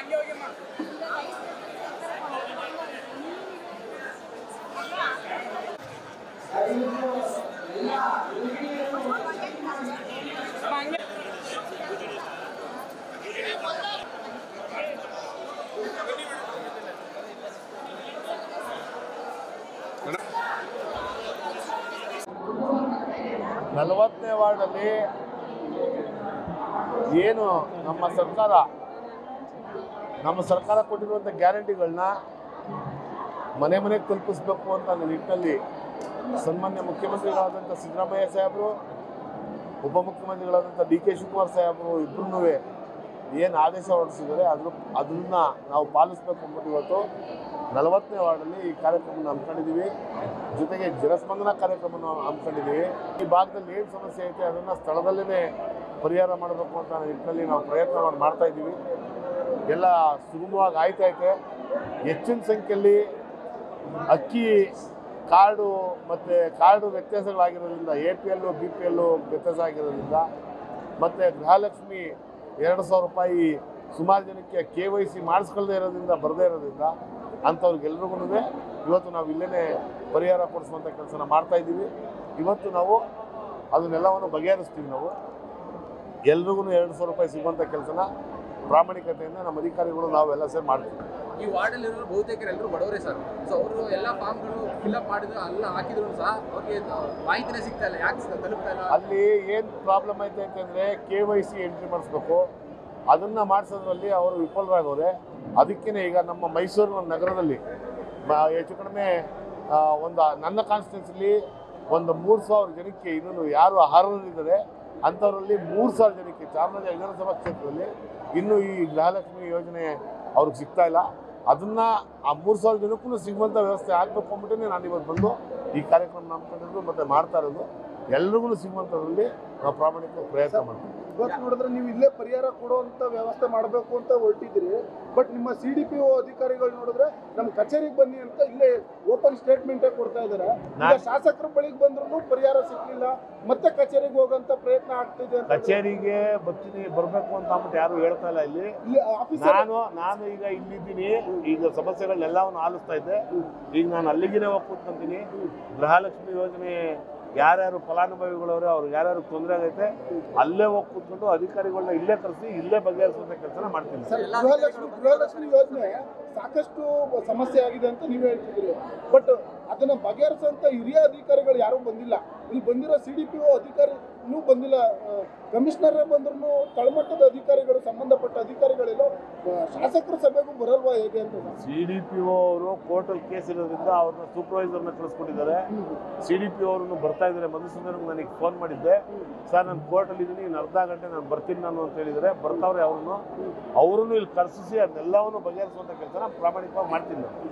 40ನೇ ವಾರ್ಡಲ್ಲಿ ಏನು ನಮ್ಮ ಸರ್ಕಾರ ಕೊಟ್ಟಿರುವಂಥ ಗ್ಯಾರಂಟಿಗಳನ್ನ ಮನೆ ಮನೆಗೆ ತಲುಪಿಸಬೇಕು ಅಂತ ನಿಟ್ಟಿನಲ್ಲಿ ಸನ್ಮಾನ್ಯ ಮುಖ್ಯಮಂತ್ರಿಗಳಾದಂಥ ಸಿದ್ದರಾಮಯ್ಯ ಸಾಹೇಬರು, ಉಪಮುಖ್ಯಮಂತ್ರಿಗಳಾದಂಥ ಡಿ ಕೆ ಶಿವಕುಮಾರ್ ಸಾಹೇಬರು ಇಬ್ಬರೂ ಏನು ಆದೇಶ ಹೊರಡಿಸಿದ್ದಾರೆ ಅದನ್ನ ನಾವು ಪಾಲಿಸಬೇಕು ಅಂದ್ಬಿಟ್ಟು ಇವತ್ತು 40ನೇ ವಾರ್ಡಲ್ಲಿ ಈ ಕಾರ್ಯಕ್ರಮವನ್ನು ಹಮ್ಮಿಕೊಂಡಿದ್ದೀವಿ. ಜೊತೆಗೆ ಜನಸ್ಪಂದನ ಕಾರ್ಯಕ್ರಮವನ್ನು ಹಮ್ಮಿಕೊಂಡಿದ್ದೀವಿ. ಈ ಭಾಗದಲ್ಲಿ ಏನು ಸಮಸ್ಯೆ ಐತೆ ಅದನ್ನು ಸ್ಥಳದಲ್ಲೇ ಪರಿಹಾರ ಮಾಡಬೇಕು ಅಂತ ನಿಟ್ಟಿನಲ್ಲಿ ನಾವು ಪ್ರಯತ್ನ ಮಾಡ್ತಾ ಇದ್ದೀವಿ. ಎಲ್ಲ ಸುಗಮವಾಗಿ ಆಯ್ತೈತೆ. ಹೆಚ್ಚಿನ ಸಂಖ್ಯೆಯಲ್ಲಿ ಅಕ್ಕಿ ಕಾರ್ಡು ಮತ್ತು ಕಾರ್ಡು ವ್ಯತ್ಯಾಸಗಳಾಗಿರೋದ್ರಿಂದ APL BPL ವ್ಯತ್ಯಾಸ ಆಗಿರೋದ್ರಿಂದ ಮತ್ತು ಗೃಹಲಕ್ಷ್ಮಿ 2,000 ರೂಪಾಯಿ ಸುಮಾರು ಜನಕ್ಕೆ KYC ಮಾಡಿಸ್ಕೊಳ್ದೇ ಇರೋದ್ರಿಂದ ಬರದೇ ಇರೋದ್ರಿಂದ ಅಂಥವ್ರಿಗೆಲ್ರಿಗೂ ಇವತ್ತು ನಾವು ಇಲ್ಲೇ ಪರಿಹಾರ ಕೊಡಿಸುವಂಥ ಕೆಲಸನ ಮಾಡ್ತಾಯಿದ್ದೀವಿ. ಇವತ್ತು ನಾವು ಅದನ್ನೆಲ್ಲವನ್ನು ಬಗೆಹರಿಸ್ತೀವಿ. ನಾವು ಎಲ್ರಿಗೂ 2,000 ರೂಪಾಯಿ ಸಿಗುವಂಥ ಕೆಲಸನ ಪ್ರಾಮಾಣಿಕತೆಯಿಂದ ನಮ್ಮ ಅಧಿಕಾರಿಗಳು ನಾವೆಲ್ಲ ಸೇರಿ ಮಾಡ್ತೀವಿ. ಈ ವಾರ್ಡಲ್ಲಿ ಇರೋರು ಬಹುತೇಕರೆಲ್ಲರೂ ಬಡವರೇ ಸರ್. ಸೊ ಅವರು ಎಲ್ಲ ಫಾರ್ಮ್ಗಳು ಫಿಲ್ಅಪ್ ಮಾಡಿದ್ರು, ಎಲ್ಲ ಹಾಕಿದ್ರು ಸಹ ಅವ್ರಿಗೆ ಮಾಹಿತಿನೇ ಸಿಗ್ತಾ ಇಲ್ಲ. ಯಾಕೆ ತಲುಪ್ತಾ ಇಲ್ಲ? ಅಲ್ಲಿ ಏನು ಪ್ರಾಬ್ಲಮ್ ಐತೆ ಅಂತಂದರೆ KYC ಎಂಟ್ರಿ ಮಾಡಿಸ್ಬೇಕು. ಅದನ್ನು ಮಾಡಿಸೋದ್ರಲ್ಲಿ ಅವರು ವಿಫಲರಾಗವ್ರೆ. ಅದಕ್ಕೇ ಈಗ ನಮ್ಮ ಮೈಸೂರು ನಗರದಲ್ಲಿ ಹೆಚ್ಚು ಕಡಿಮೆ ನನ್ನ ಕಾನ್ಸ್ಟಿಟ್ಯೂನ್ಸಿಲಿ 3,000 ಜನಕ್ಕೆ ಇನ್ನೂ ಯಾರು ಅರ್ಹರಿದ್ದಾರೆ ಅಂಥವರಲ್ಲಿ 3,000 ಜನಕ್ಕೆ ಚಾಮರಾಜನಗರ ವಿಧಾನಸಭಾ ಕ್ಷೇತ್ರದಲ್ಲಿ ಇನ್ನೂ ಈ ಗೃಹಲಕ್ಷ್ಮಿ ಯೋಜನೆ ಅವ್ರಿಗೆ ಸಿಗ್ತಾ ಇಲ್ಲ. ಅದನ್ನು ಆ 3,000 ಜನಕ್ಕೂ ಸಿಗುವಂಥ ವ್ಯವಸ್ಥೆ ಆಗಬೇಕು ಅಂದ್ಬಿಟ್ಟೇ ನಾನು ಇವತ್ತು ಬಂದು ಈ ಕಾರ್ಯಕ್ರಮ ನಂಬ್ಕೊಂಡಿರೋದು ಮತ್ತು ಮಾಡ್ತಾ ಇರೋದು. ಎಲ್ರಿಗೂ ಸಿಗುವಂಥದ್ರಲ್ಲಿ ನಾವು ಪ್ರಾಮಾಣಿಕ ಪ್ರಯತ್ನ ಮಾಡ್ತೀವಿ. ಇವತ್ತು ನೋಡಿದ್ರೆ ನೀವು ಇಲ್ಲೇ ಪರಿಹಾರ ಕೊಡುವಂಥ ವ್ಯವಸ್ಥೆ ಮಾಡಬೇಕು ಅಂತ ಹೊರಟಿದ್ದೀರಿ. ಬಟ್ ನಿಮ್ಮ CDPO ಅಧಿಕಾರಿಗಳು ನೋಡಿದ್ರೆ ನಮ್ಮ ಕಚೇರಿಗೆ ಬನ್ನಿ ಅಂತ ಇಲ್ಲೇ ಓಪನ್ ಸ್ಟೇಟ್ಮೆಂಟೇ ಕೊಡ್ತಾ ಇದ್ದಾರೆ. ಈಗ ಶಾಸಕರ ಬಳಿಗೆ ಬಂದ್ರೂ ಪರಿಹಾರ ಸಿಗ್ಲಿಲ್ಲ, ಮತ್ತೆ ಕಚೇರಿಗೆ ಹೋಗೋಂಥ ಪ್ರಯತ್ನ ಆಗ್ತಿದೆ. ಕಚೇರಿಗೆ ಬರಬೇಕು ಅಂತ ಅಂದ್ಬಿಟ್ಟು ಯಾರು ಹೇಳ್ತಾ ಇಲ್ಲ. ಇಲ್ಲಿ ನಾನು ಈಗ ಇಲ್ಲಿದ್ದೀನಿ. ಈಗ ಸಮಸ್ಯೆಗಳನ್ನೆಲ್ಲವನ್ನು ಆಲಿಸ್ತಾ ಇದ್ದೆ. ಈಗ ನಾನು ಅಲ್ಲಿಗೆ ಹೋಗಿ ಕೂತ್ಕೊಂತೀನಿ. ಗೃಹಲಕ್ಷ್ಮಿ ಯೋಜನೆ ಯಾರ್ಯಾರು ಫಲಾನುಭವಿಗಳವ್ರೆ ಅವ್ರಿಗೆ ಯಾರ್ಯಾರು ತೊಂದರೆ ಆಗೈತೆ ಅಲ್ಲೇ ಹೋಗಿ ಕೂತ್ಕೊಂಡು ಅಧಿಕಾರಿಗಳನ್ನ ಇಲ್ಲೇ ಕರೆಸಿ ಇಲ್ಲೇ ಬಗೆಹರಿಸುವಂಥ ಕೆಲಸನ ಮಾಡ್ತೀನಿ. ಗೃಹಲಕ್ಷ್ಮಿ ಯೋಜನೆ ಸಾಕಷ್ಟು ಸಮಸ್ಯೆ ಆಗಿದೆ ಅಂತ ನೀವು ಹೇಳ್ತಿದ್ದೀರಿ. ಬಟ್ ಅದನ್ನ ಬಗೆಹರಿಸುವಂತ ಹಿರಿಯ ಅಧಿಕಾರಿಗಳು ಯಾರೂ ಬಂದಿಲ್ಲ. ಇಲ್ಲಿ ಬಂದಿರೋ CDPO ಅಧಿಕಾರಿನೂ ಬಂದಿಲ್ಲ. ಕಮಿಷನರ್ ಬಂದ್ರು ತಳಮಟ್ಟದ ಅಧಿಕಾರಿಗಳು, ಸಂಬಂಧಪಟ್ಟ ಅಧಿಕಾರಿಗಳೆಲ್ಲ ಶಾಸಕರ ಸಭೆಗೂ ಬರಲ್ವಾ ಹೇಗೆ ಅಂತ? CDPO ಅವರು ಕೋರ್ಟಲ್ಲಿ ಕೇಸ್ ಇರೋದ್ರಿಂದ ಅವ್ರನ್ನ ಸೂಪರ್ವೈಸರ್ನ ಕಳಿಸ್ಕೊಟ್ಟಿದ್ದಾರೆ. CDPO ಅವ್ರನ್ನು ಬರ್ತಾ ಇದ್ದಾರೆ. ಮಧುಸೂದನ್ಗೆ ನನಗೆ ಫೋನ್ ಮಾಡಿದ್ದೆ, ಸರ್ ನಾನು ಕೋರ್ಟಲ್ಲಿ ಇದ್ದೀನಿ, ಇನ್ನು ಅರ್ಧ ಗಂಟೆ ನಾನು ಬರ್ತೀನಿ ನಾನು ಅಂತ ಹೇಳಿದರೆ ಬರ್ತಾವ್ರೆ. ಅವ್ರನ್ನು ಇಲ್ಲಿ ಕರೆಸಿಸಿ ಅದನ್ನೆಲ್ಲವನ್ನು ಬಗೆಹರಿಸುವಂಥ ಕೆಲಸನ ಪ್ರಾಮಾಣಿಕವಾಗಿ ಮಾಡ್ತೀನಿ ನಾನು.